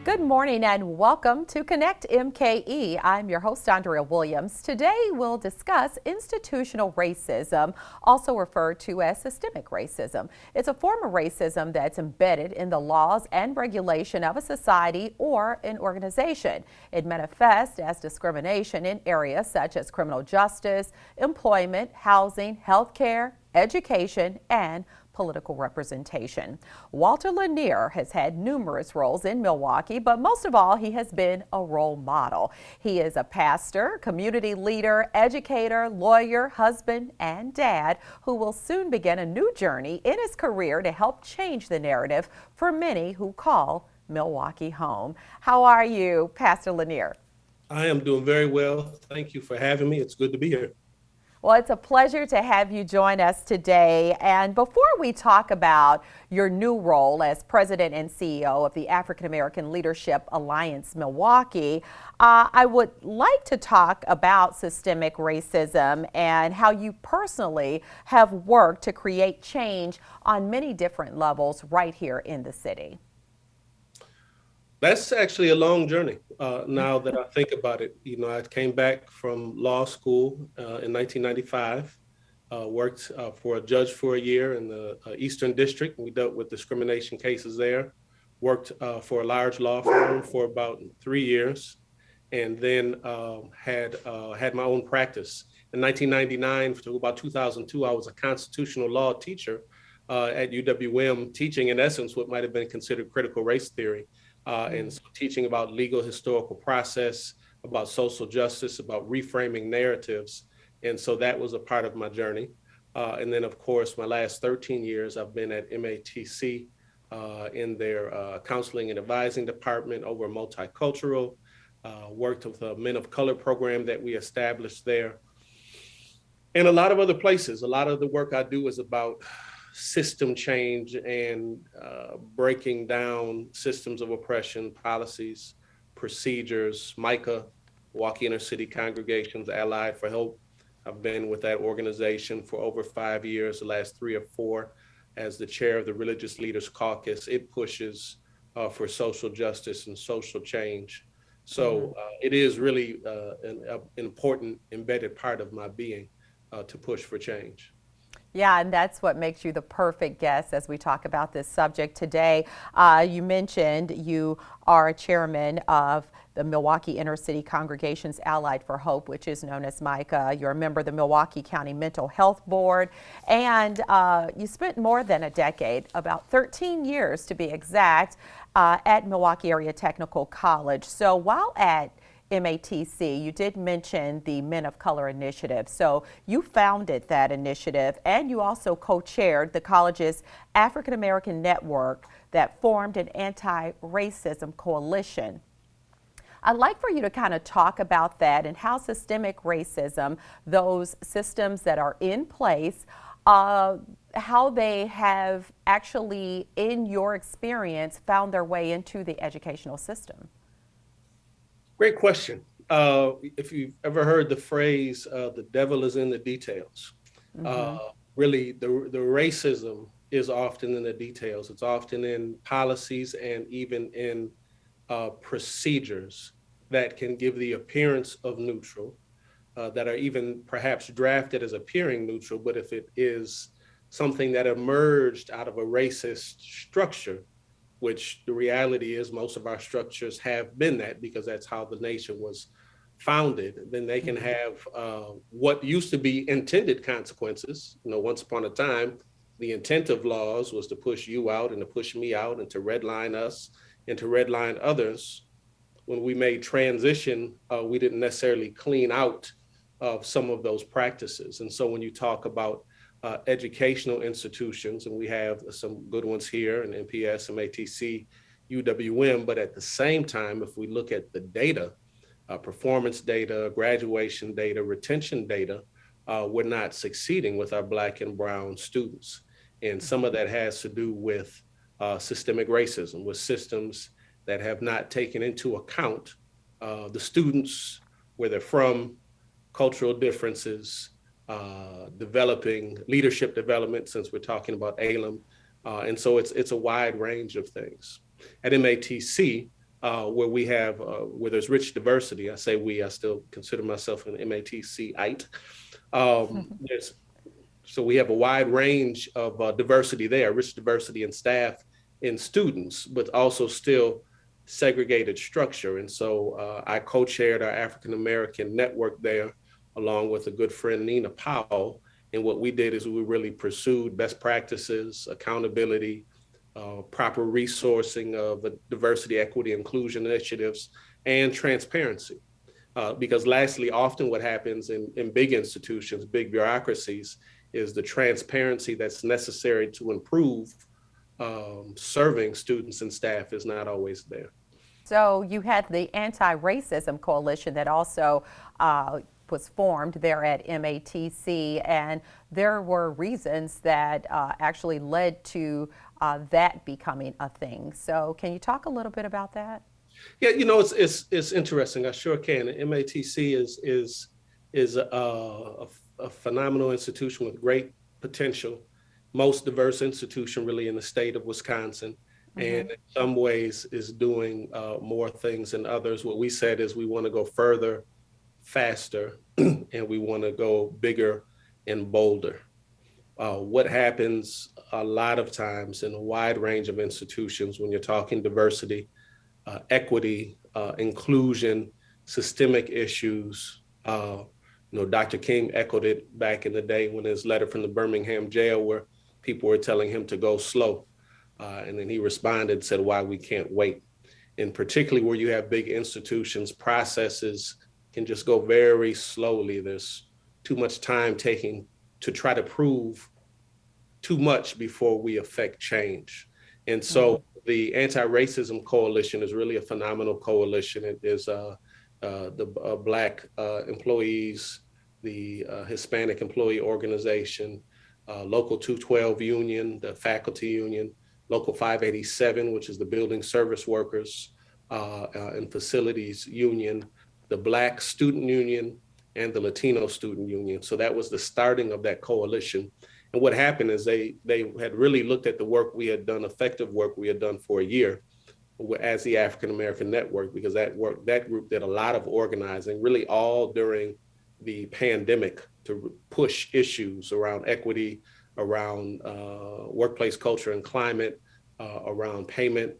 Good morning and welcome to Connect MKE. I'm your host, Andrea Williams. Today we'll discuss institutional racism, also referred to as systemic racism. It's a form of racism that's embedded in the laws and regulation of a society or an organization. It manifests as discrimination in areas such as criminal justice, employment, housing, healthcare, education, and political representation. Walter Lanier has had numerous roles in Milwaukee, but most of all, he has been a role model. He is a pastor, community leader, educator, lawyer, husband, and dad who will soon begin a new journey in his career to help change the narrative for many who call Milwaukee home. How are you, Pastor Lanier? I am doing very well. Thank you for having me. It's good to be here. Well, it's a pleasure to have you join us today. And before we talk about your new role as president and CEO of the African American Leadership Alliance Milwaukee, I would like to talk about systemic racism and how you personally have worked to create change on many different levels right here in the city. That's actually a long journey. Now that I think about it, I came back from law school in 1995, worked for a judge for a year in the Eastern District. We dealt with discrimination cases there, worked for a large law firm for about 3 years, and then had my own practice. In 1999 to about 2002, I was a constitutional law teacher at UWM, teaching in essence what might have been considered critical race theory. And so teaching about legal historical process, about social justice, about reframing narratives. And so that was a part of my journey. And then, of course, my last 13 years, I've been at MATC in their counseling and advising department over multicultural, worked with a Men of Color program that we established there. And a lot of other places. A lot of the work I do is about system change and breaking down systems of oppression, policies, procedures. MICA, Milwaukee Inner City Congregations Allied for Hope. I've been with that organization for over 5 years, the last 3 or 4, as the chair of the Religious Leaders Caucus. It pushes for social justice and social change. So it is really an important embedded part of my being to push for change. Yeah, and that's what makes you the perfect guest as we talk about this subject today. You mentioned you are a chairman of the Milwaukee Inner City Congregations Allied for Hope, which is known as MICA. You're a member of the Milwaukee County Mental Health Board, and you spent more than a decade, about 13 years to be exact, at Milwaukee Area Technical College. So while at MATC, you did mention the Men of Color initiative. So you founded that initiative and you also co-chaired the college's African American network that formed an AntiRacial Coalition. I'd like for you to kind of talk about that and how systemic racism, those systems that are in place, how they have actually, in your experience, found their way into the educational system. Great question. If you've ever heard the phrase, the devil is in the details, really the racism is often in the details. It's often in policies and even in procedures that can give the appearance of neutral, that are even perhaps drafted as appearing neutral, but if it is something that emerged out of a racist structure, which the reality is most of our structures have been that because that's how the nation was founded, then they can have what used to be intended consequences. Once upon a time, the intent of laws was to push you out and to push me out and to redline us and to redline others. When we made transition, we didn't necessarily clean out of some of those practices. And so when you talk about educational institutions, and we have some good ones here in MPS, MATC, UWM, but at the same time, if we look at the data, performance data, graduation data, retention data, we're not succeeding with our Black and Brown students. And some of that has to do with systemic racism, with systems that have not taken into account the students, where they're from, cultural differences, developing leadership development, since we're talking about AALAM. And so it's a wide range of things. At MATC, where we have, where there's rich diversity. I say we, I still consider myself an MATC-ite. So we have a wide range of diversity there, rich diversity in staff, in students, but also still segregated structure. And so I co-chaired our African American network there, along with a good friend, Nina Powell. And what we did is we really pursued best practices, accountability, proper resourcing of diversity, equity, inclusion initiatives, and transparency. Because lastly, often what happens in big institutions, big bureaucracies, is the transparency that's necessary to improve serving students and staff is not always there. So you had the Anti-Racism Coalition that also was formed there at MATC, and there were reasons that actually led to that becoming a thing. So can you talk a little bit about that? Yeah, it's interesting. I sure can. MATC is a phenomenal institution with great potential, most diverse institution really in the state of Wisconsin, and in some ways is doing more things than others. What we said is we want to go further, faster, and we want to go bigger and bolder. What happens a lot of times in a wide range of institutions when you're talking diversity, equity, inclusion, systemic issues. Dr. King echoed it back in the day when his letter from the Birmingham jail where people were telling him to go slow. And then he responded and said, why we can't wait. And particularly where you have big institutions, processes can just go very slowly. There's too much time taking to try to prove too much before we affect change. And so the Anti-Racism Coalition is really a phenomenal coalition. It is the Black employees, the Hispanic employee organization, Local 212 union, the faculty union, Local 587, which is the building service workers and facilities union, the Black student union, and the Latino student union. So that was the starting of that coalition. And what happened is they had really looked at the work we had done, effective work we had done for a year as the African American Network, because that group did a lot of organizing, really all during the pandemic to push issues around equity, around workplace culture and climate, around payment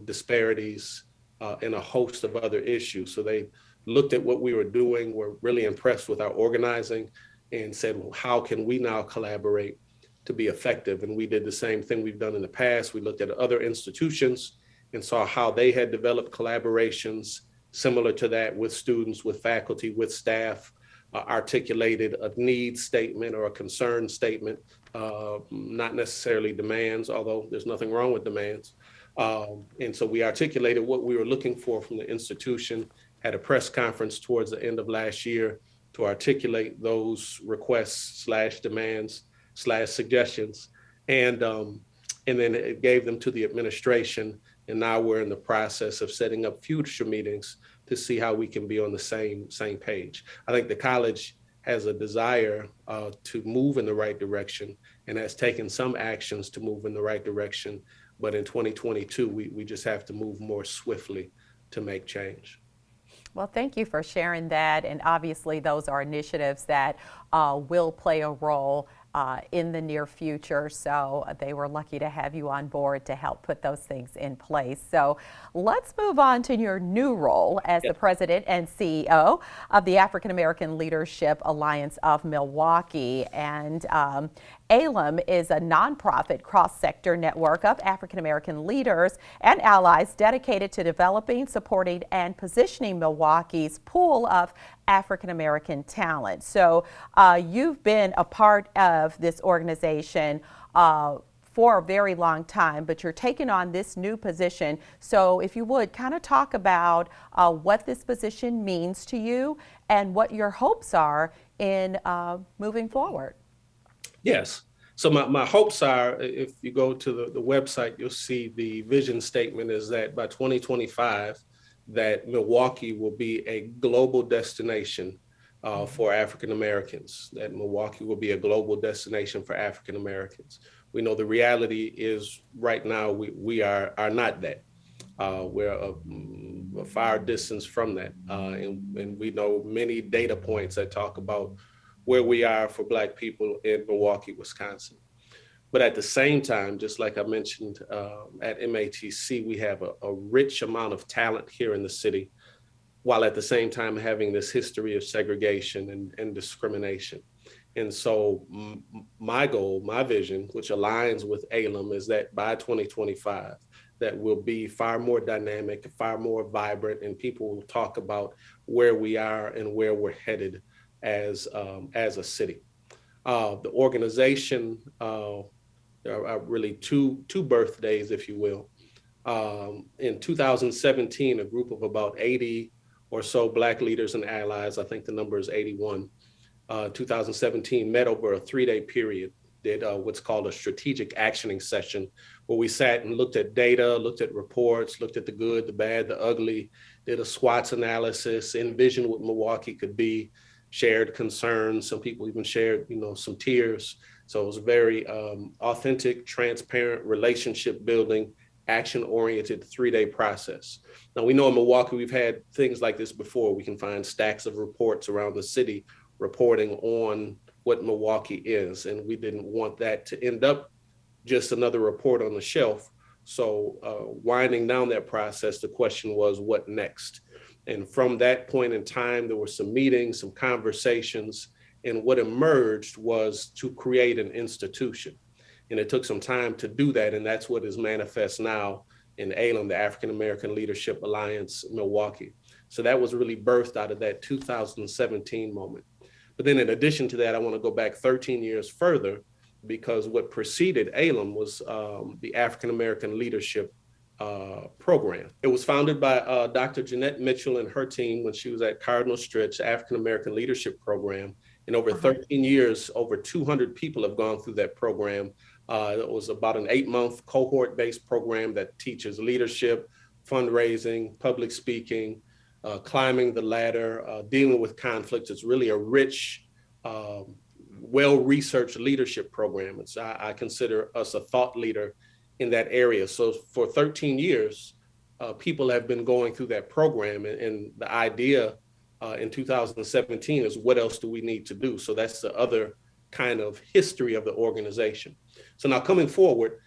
disparities, and a host of other issues. So they looked at what we were doing, were really impressed with our organizing, and said, well, how can we now collaborate to be effective? And we did the same thing we've done in the past. We looked at other institutions and saw how they had developed collaborations similar to that with students, with faculty, with staff, articulated a needs statement or a concern statement, not necessarily demands, although there's nothing wrong with demands. And so we articulated what we were looking for from the institution, had a press conference towards the end of last year to articulate those requests / demands / suggestions. And then it gave them to the administration. And now we're in the process of setting up future meetings to see how we can be on the same page. I think the college has a desire to move in the right direction and has taken some actions to move in the right direction. But in 2022, we just have to move more swiftly to make change. Well, thank you for sharing that. And obviously, those are initiatives that will play a role in the near future. So they were lucky to have you on board to help put those things in place. So let's move on to your new role as the president and CEO of the African American Leadership Alliance of Milwaukee. And AALAM is a nonprofit cross-sector network of African American leaders and allies dedicated to developing, supporting, and positioning Milwaukee's pool of African American talent. So you've been a part of this organization for a very long time, but you're taking on this new position. So if you would kind of talk about what this position means to you and what your hopes are in moving forward. Yes. So my hopes are, if you go to the website, you'll see the vision statement is that by 2025, that Milwaukee will be a global destination for African Americans, that Milwaukee will be a global destination for African Americans. We know the reality is right now we are not that. We're a far distance from that. And we know many data points that talk about where we are for Black people in Milwaukee, Wisconsin. But at the same time, just like I mentioned at MATC, we have a rich amount of talent here in the city, while at the same time having this history of segregation and discrimination. And so my goal, my vision, which aligns with AALAM, is that by 2025, that will be far more dynamic, far more vibrant, and people will talk about where we are and where we're headed as a city. The organization, there are really two birthdays, if you will. In 2017, a group of about 80 or so Black leaders and allies, I think the number is 81, 2017 met over a 3-day period, did what's called a strategic actioning session, where we sat and looked at data, looked at reports, looked at the good, the bad, the ugly, did a SWOT analysis, envisioned what Milwaukee could be, shared concerns. Some people even shared, some tears. So it was a very authentic, transparent, relationship building, action-oriented 3-day process. Now, we know in Milwaukee, we've had things like this before. We can find stacks of reports around the city reporting on what Milwaukee is, and we didn't want that to end up just another report on the shelf. So winding down that process, the question was, what next? And from that point in time, there were some meetings, some conversations, and what emerged was to create an institution. And it took some time to do that, and that's what is manifest now in AALAM, the African American Leadership Alliance, Milwaukee. So that was really birthed out of that 2017 moment. But then in addition to that, I want to go back 13 years further, because what preceded AALAM was the African American Leadership Program. It was founded by Dr. Jeanette Mitchell and her team when she was at Cardinal Stritch African American Leadership Program. In over 13 years, over 200 people have gone through that program. It was about an 8-month cohort-based program that teaches leadership, fundraising, public speaking, climbing the ladder, dealing with conflicts. It's really a rich, well-researched leadership program. I consider us a thought leader in that area. So for 13 years, people have been going through that program, and the idea in 2017 is, what else do we need to do? So that's the other kind of history of the organization. So now coming forward,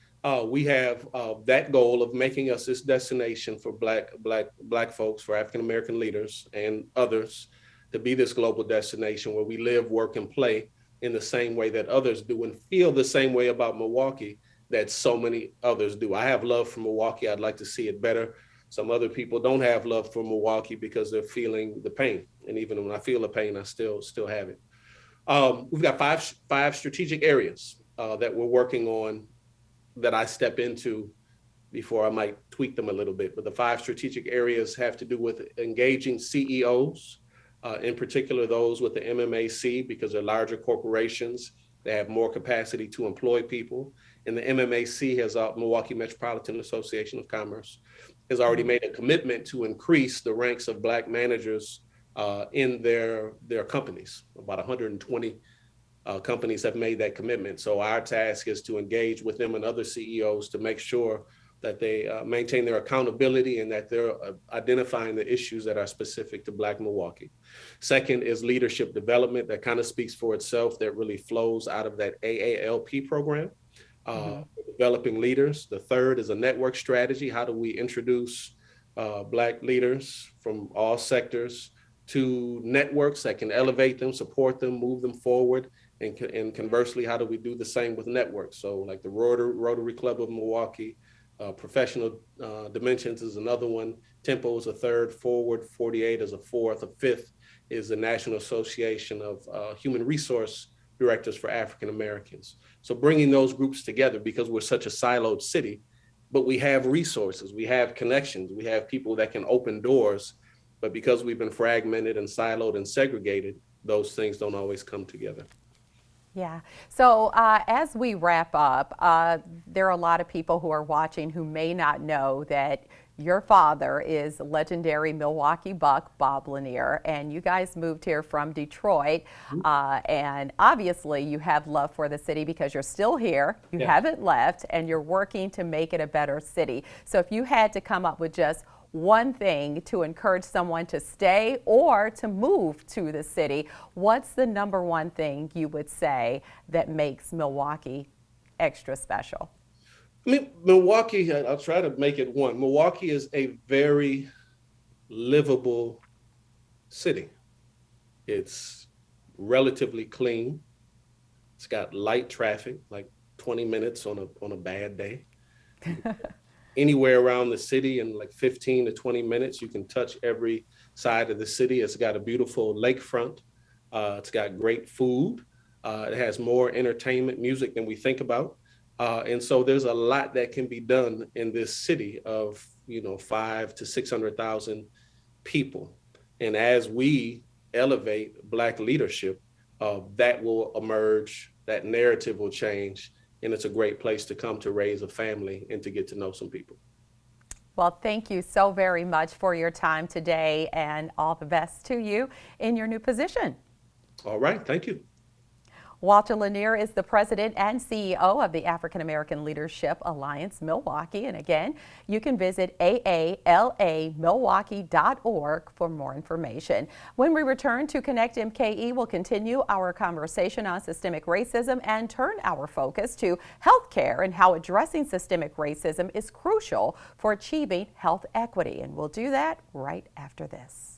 we have that goal of making us this destination for Black folks, for African American leaders and others, to be this global destination where we live, work, and play in the same way that others do, and feel the same way about Milwaukee that so many others do. I have love for Milwaukee. I'd like to see it better. Some other people don't have love for Milwaukee because they're feeling the pain. And even when I feel the pain, I still have it. We've got five strategic areas that we're working on, that I step into before I might tweak them a little bit. But the 5 strategic areas have to do with engaging CEOs, in particular those with the MMAC, because they're larger corporations. They have more capacity to employ people. And the MMAC has, Milwaukee Metropolitan Association of Commerce, has already made a commitment to increase the ranks of Black managers in their companies. About 120 companies have made that commitment. So our task is to engage with them and other CEOs to make sure that they maintain their accountability and that they're identifying the issues that are specific to Black Milwaukee. Second is leadership development. That kind of speaks for itself. That really flows out of that AALP program, developing leaders. The third is a network strategy. How do we introduce Black leaders from all sectors to networks that can elevate them, support them, move them forward? And conversely, how do we do the same with networks? So like the Rotary Club of Milwaukee, Professional Dimensions is another one. Tempo is a third. Forward 48 is a fourth. A fifth is the National Association of Human Resource Directors for African Americans. So bringing those groups together, because we're such a siloed city, but we have resources, we have connections, we have people that can open doors, but because we've been fragmented and siloed and segregated, those things don't always come together. Yeah. So as we wrap up, there are a lot of people who are watching who may not know that Your father is legendary Milwaukee Buck, Bob Lanier, and you guys moved here from Detroit. And obviously you have love for the city because you're still here, you Yeah. haven't left, and you're working to make it a better city. So if you had to come up with just one thing to encourage someone to stay or to move to the city, what's the number one thing you would say that makes Milwaukee extra special? I mean, Milwaukee, I'll try to make it one. Milwaukee is a very livable city. It's relatively clean. It's got light traffic, like 20 minutes on a bad day. Anywhere around the city in like 15 to 20 minutes, you can touch every side of the city. It's got a beautiful lakefront. It's got great food. It has more entertainment, music than we think about. And so there's a lot that can be done in this city of, 5 to 600,000 people. And as we elevate Black leadership, that will emerge, that narrative will change. And it's a great place to come to raise a family and to get to know some people. Well, thank you so very much for your time today, and all the best to you in your new position. All right, thank you. Walter Lanier is the president and CEO of the African American Leadership Alliance Milwaukee. And again, you can visit AALAMilwaukee.org for more information. When we return to Connect MKE, we'll continue our conversation on systemic racism and turn our focus to healthcare and how addressing systemic racism is crucial for achieving health equity. And we'll do that right after this.